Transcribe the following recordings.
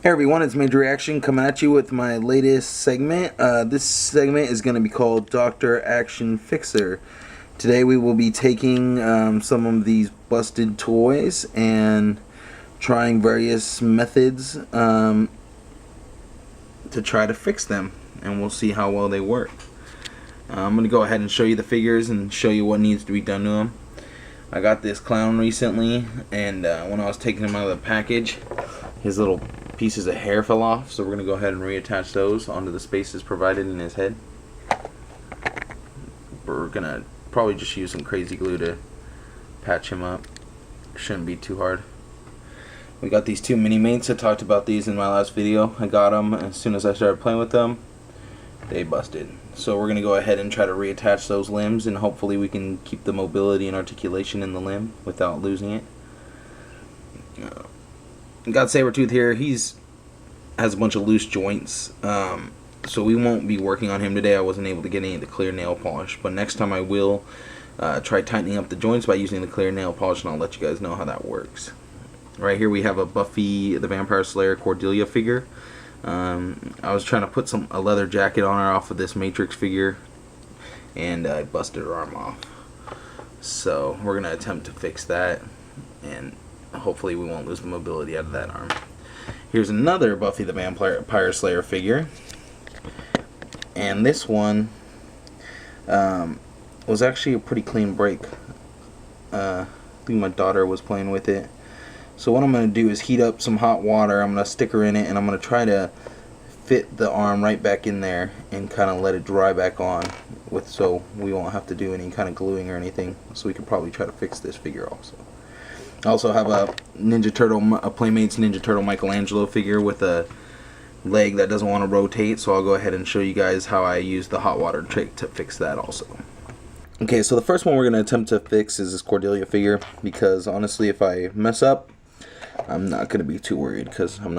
Hey everyone, it's Major Reaction coming at you with my latest segment. This segment is going to be called Dr. Action Fixer. Today we will be taking some of these busted toys and trying various methods to try to fix them, and we'll see how well they work. I'm going to go ahead and show you the figures and show you what needs to be done to them. I got this clown recently, and when I was taking him out of the package, his little pieces of hair fell off, so we're going to go ahead and reattach those onto the spaces provided in his head. We're going to probably just use some crazy glue to patch him up. Shouldn't be too hard. We got these two mini mates. I talked about these in my last video. I got them as soon as I started playing with them. They busted. So we're going to go ahead and try to reattach those limbs, and hopefully we can keep the mobility and articulation in the limb without losing it. Got Sabretooth here. Has a bunch of loose joints, so we won't be working on him today. I wasn't able to get any of the clear nail polish, but next time I will try tightening up the joints by using the clear nail polish, and I'll let you guys know how that works. Right here we have a Buffy the Vampire Slayer Cordelia figure. I was trying to put a leather jacket on her off of this Matrix figure, and I busted her arm off. So we're going to attempt to fix that, and hopefully we won't lose the mobility out of that arm. Here's another Buffy the Vampire Slayer figure, and this one was actually a pretty clean break. I think my daughter was playing with it. So what I'm going to do is heat up some hot water. I'm going to stick her in it, and I'm going to try to fit the arm right back in there and kind of let it dry back on, so we won't have to do any kind of gluing or anything. So we could probably try to fix this figure also. I also have a Playmates Ninja Turtle Michelangelo figure with a leg that doesn't want to rotate, so I'll go ahead and show you guys how I use the hot water trick to fix that also. Okay, so the first one we're going to attempt to fix is this Cordelia figure, because honestly if I mess up, I'm not going to be too worried, because I'm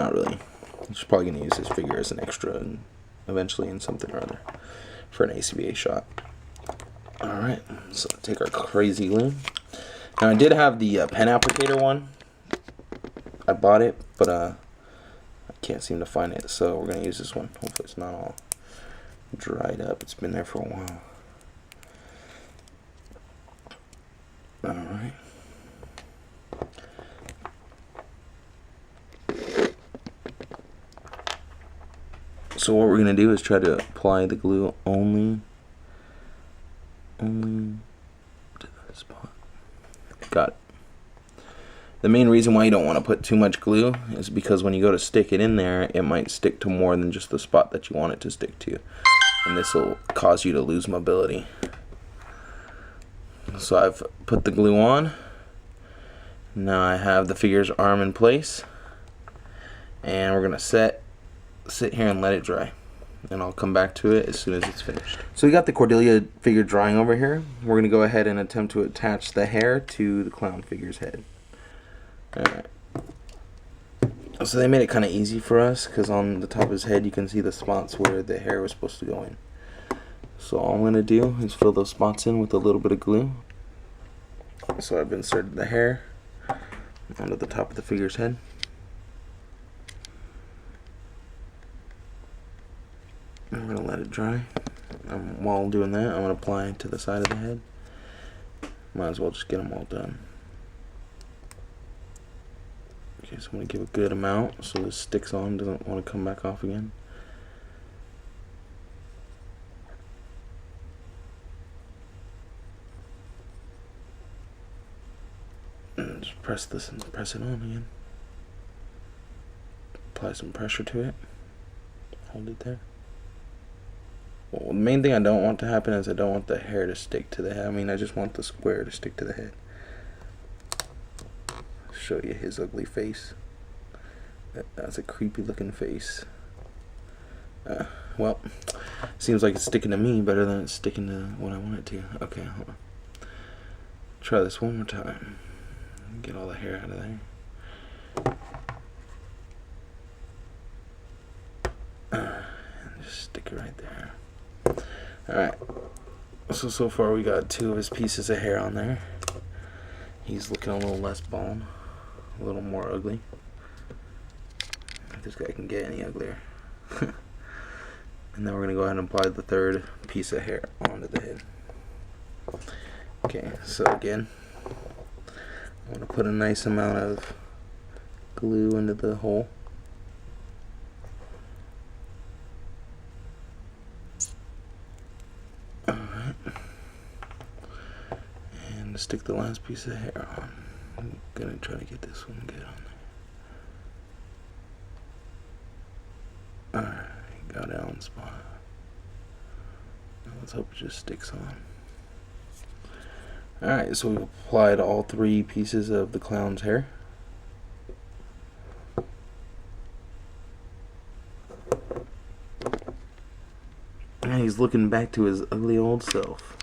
just probably going to use this figure as an extra and eventually in something or other for an ACBA shot. Alright, so take our crazy glue. Now I did have the pen applicator one. I bought it, but I can't seem to find it, so we're going to use this one. Hopefully it's not all dried up. It's been there for a while. Alright. So what we're going to do is try to apply the glue only to the spot. Got it. The main reason why you don't want to put too much glue is because when you go to stick it in there, it might stick to more than just the spot that you want it to stick to, and this will cause you to lose mobility. So I've put the glue on. Now I have the figure's arm in place, and we're going to sit here and let it dry, and I'll come back to it as soon as it's finished. So we got the Cordelia figure drying over here. We're going to go ahead and attempt to attach the hair to the clown figure's head. Alright. So they made it kind of easy for us, because on the top of his head you can see the spots where the hair was supposed to go in. So all I'm going to do is fill those spots in with a little bit of glue. So I've inserted the hair onto the top of the figure's head. I'm going to let it dry. While doing that, I'm going to apply it to the side of the head. Might as well just get them all done. Okay, so I'm going to give a good amount so this sticks on, doesn't want to come back off again. And just press this and press it on again. Apply some pressure to it. Hold it there. Well, the main thing I don't want to happen is I don't want the hair to stick to the head. I just want the square to stick to the head. Show you his ugly face. That's a creepy looking face. Well, seems like it's sticking to me better than it's sticking to what I want it to. Okay, hold on. Try this one more time. Get all the hair out of there. And just stick it right there. Alright, so far we got 2 of his pieces of hair on there. He's looking a little less bald, a little more ugly. if this guy can get any uglier. And then we're going to go ahead and apply the third piece of hair onto the head. Okay, so again, I'm going to put a nice amount of glue into the hole. Alright. And stick the last piece of hair on. I'm going to try to get this one good on there. Alright. Got it on spot. Now let's hope it just sticks on. Alright, so we've applied all 3 pieces of the clown's hair. And he's looking back to his ugly old self.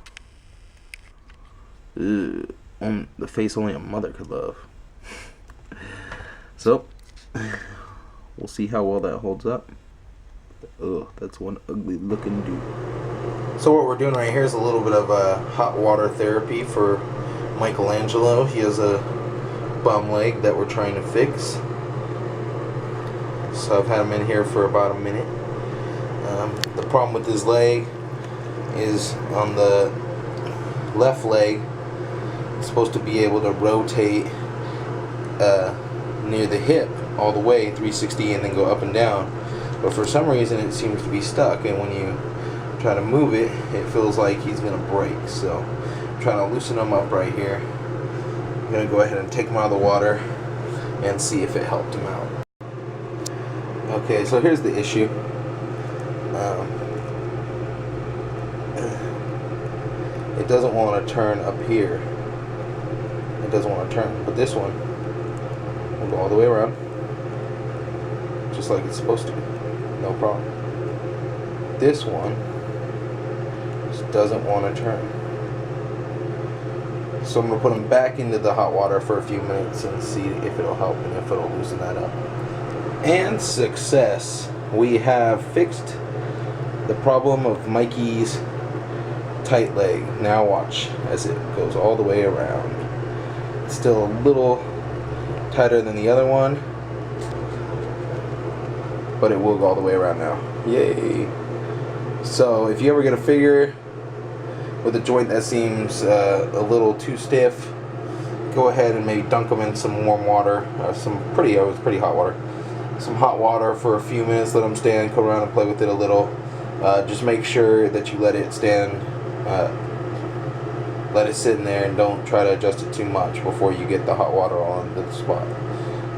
Ugh, the face only a mother could love. So, we'll see how well that holds up. Ugh, that's one ugly looking dude. So what we're doing right here is a little bit of hot water therapy for Michelangelo. He has a bum leg that we're trying to fix. So I've had him in here for about a minute. The problem with his leg is on the left leg, it's supposed to be able to rotate near the hip all the way 360 and then go up and down. But for some reason it seems to be stuck, and when you try to move it, it feels like he's going to break. So I'm trying to loosen him up right here. I'm going to go ahead and take him out of the water and see if it helped him out. Okay, so here's the issue. It doesn't want to turn up here. It doesn't want to turn, but this one will go all the way around, just like it's supposed to. No problem. This one just doesn't want to turn. So I'm going to put them back into the hot water for a few minutes and see if it'll help and if it'll loosen that up. And success! We have fixed the problem of Mikey's tight leg. Now watch as it goes all the way around. It's still a little tighter than the other one, but it will go all the way around now. Yay! So if you ever get a figure with a joint that seems a little too stiff, go ahead and maybe dunk them in some warm water, some pretty hot water. Some hot water for a few minutes, let them stand, go around and play with it a little. Just make sure that you let it stand, let it sit in there, and don't try to adjust it too much before you get the hot water on the spot.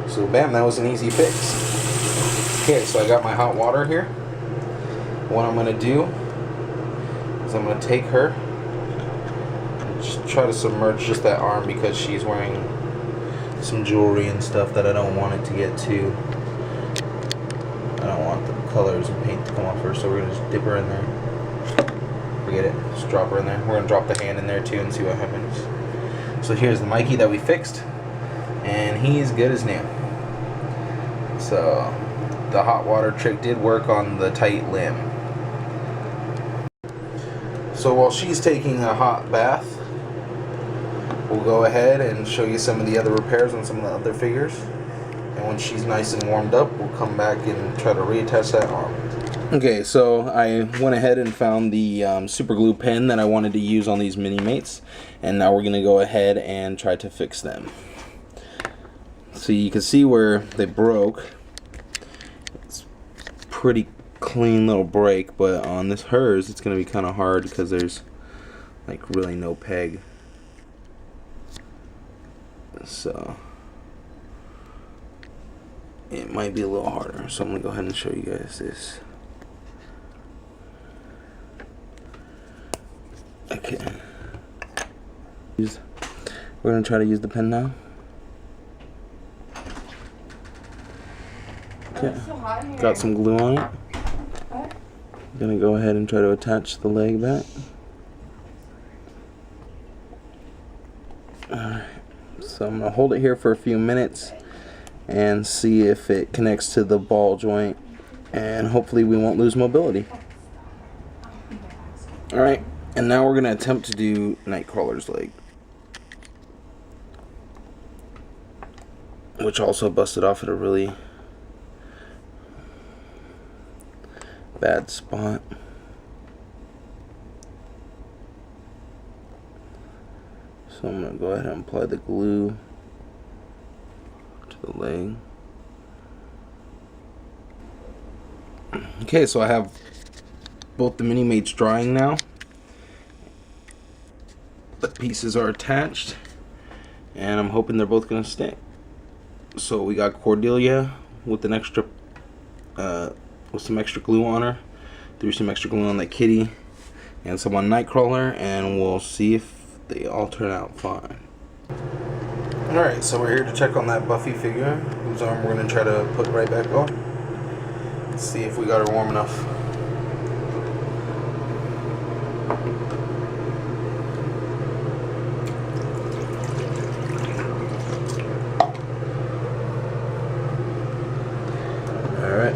So bam, that was an easy fix. Okay, so I got my hot water here. What I'm going to do is I'm going to take her and just try to submerge just that arm, because she's wearing some jewelry and stuff that I don't want it to get too. I don't want the colors and paint to come off her, so we're going to just dip her in there. Forget it, just drop her in there. We're going to drop the hand in there too and see what happens. So here's the Mikey that we fixed, and he's good as new. So the hot water trick did work on the tight limb. So while she's taking a hot bath, we'll go ahead and show you some of the other repairs on some of the other figures. And when she's nice and warmed up, we'll come back and try to reattach that arm. Okay, so I went ahead and found the super glue pen that I wanted to use on these mini-mates. And now we're going to go ahead and try to fix them. So you can see where they broke. It's pretty clean little break, but on this hers it's going to be kind of hard because there's like really no peg. So it might be a little harder, so I'm going to go ahead and show you guys this. Okay. We're going to try to use the pen now. Okay. Got some glue on it. I'm going to go ahead and try to attach the leg back. Alright. So I'm going to hold it here for a few minutes and see if it connects to the ball joint, and hopefully we won't lose mobility. Alright, and now we're going to attempt to do Nightcrawler's leg, which also busted off at a really bad spot. So I'm going to go ahead and apply the glue to the leg. Okay, so I have both the mini mates drying now. The pieces are attached, and I'm hoping they're both going to stick. So we got Cordelia with an extra, with some extra glue on her. Threw some extra glue on that kitty, and some on Nightcrawler, and we'll see if they all turn out fine. Alright, so we're here to check on that Buffy figure, whose arm we're going to try to put right back on. Let's see if we got her warm enough. Alright.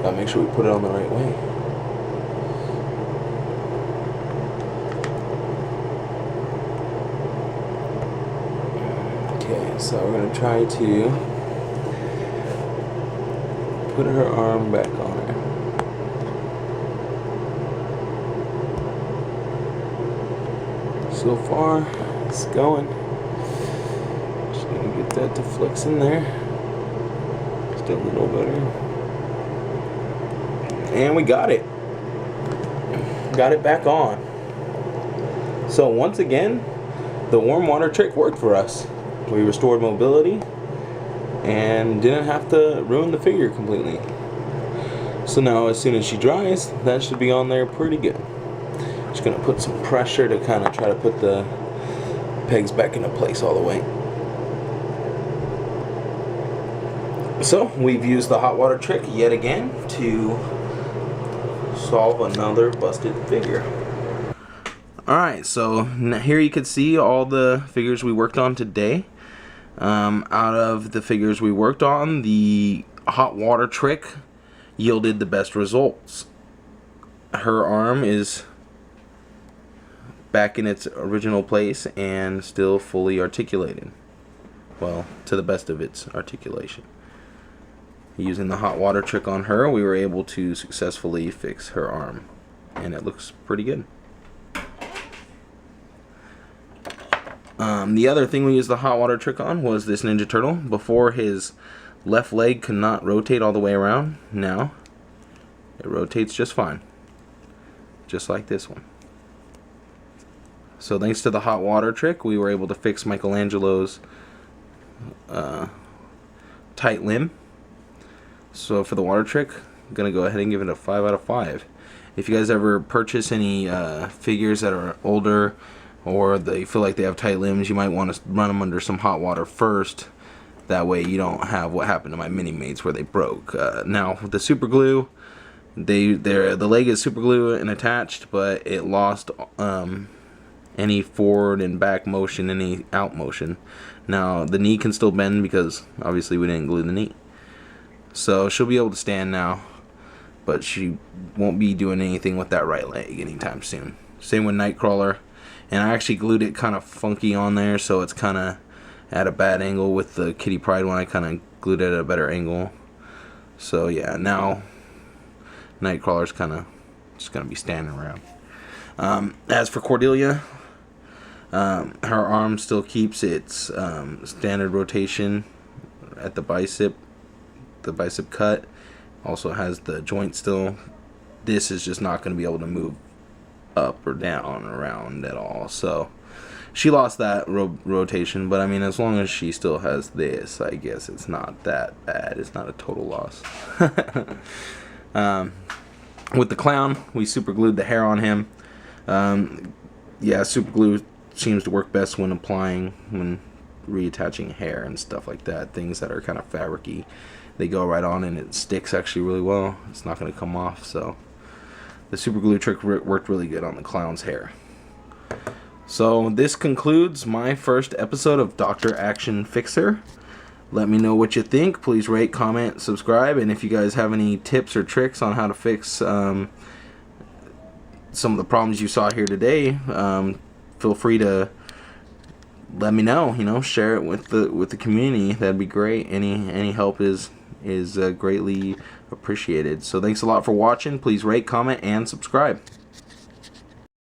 Gotta make sure we put it on the right way. Okay, so we're gonna try to put her arm back on her. So far, it's going. Just gonna get that to flex in there. Still a little better. And we got it. Got it back on. So once again, the warm water trick worked for us. We restored mobility and didn't have to ruin the figure completely. So now as soon as she dries, that should be on there pretty good. Just gonna put some pressure to kind of try to put the pegs back into place all the way. So we've used the hot water trick yet again to solve another busted figure. Alright, so here you can see all the figures we worked on today. Out of the figures we worked on, the hot water trick yielded the best results. Her arm is back in its original place and still fully articulated. Well, to the best of its articulation. Using the hot water trick on her, we were able to successfully fix her arm, and it looks pretty good. The other thing we used the hot water trick on was this Ninja Turtle. Before, his left leg could not rotate all the way around. Now it rotates just fine, just like this one. So thanks to the hot water trick, we were able to fix Michelangelo's tight limb. So for the water trick, I'm going to go ahead and give it a 5 out of 5. If you guys ever purchase any figures that are older or they feel like they have tight limbs, you might want to run them under some hot water first. That way you don't have what happened to my mini-mates where they broke. Now with the super glue, the leg is super glue and attached, but it lost any forward and back motion, any out motion. Now the knee can still bend because obviously we didn't glue the knee. So she'll be able to stand now, but she won't be doing anything with that right leg anytime soon. Same with Nightcrawler. And I actually glued it kind of funky on there, so it's kind of at a bad angle. With the Kitty Pryde one, I kind of glued it at a better angle. So yeah, now Nightcrawler's kind of just going to be standing around. As for Cordelia, her arm still keeps its standard rotation at the bicep cut. Also has the joint still. This is just not going to be able to move up or down or around at all. So she lost that rotation, but I mean, as long as she still has this, I guess it's not that bad. It's not a total loss. With the clown, we super glued the hair on him. Yeah, super glue seems to work best when reattaching hair and stuff like that. Things that are kind of fabricy, they go right on and it sticks actually really well. It's not going to come off. So the super glue trick worked really good on the clown's hair. So this concludes my first episode of Dr. Action Fixer. Let me know what you think. Please rate, comment, subscribe, and if you guys have any tips or tricks on how to fix some of the problems you saw here today, feel free to let me know. You know, share it with the community. That'd be great. Any help is greatly appreciated. So thanks a lot for watching. Please rate, comment, and subscribe.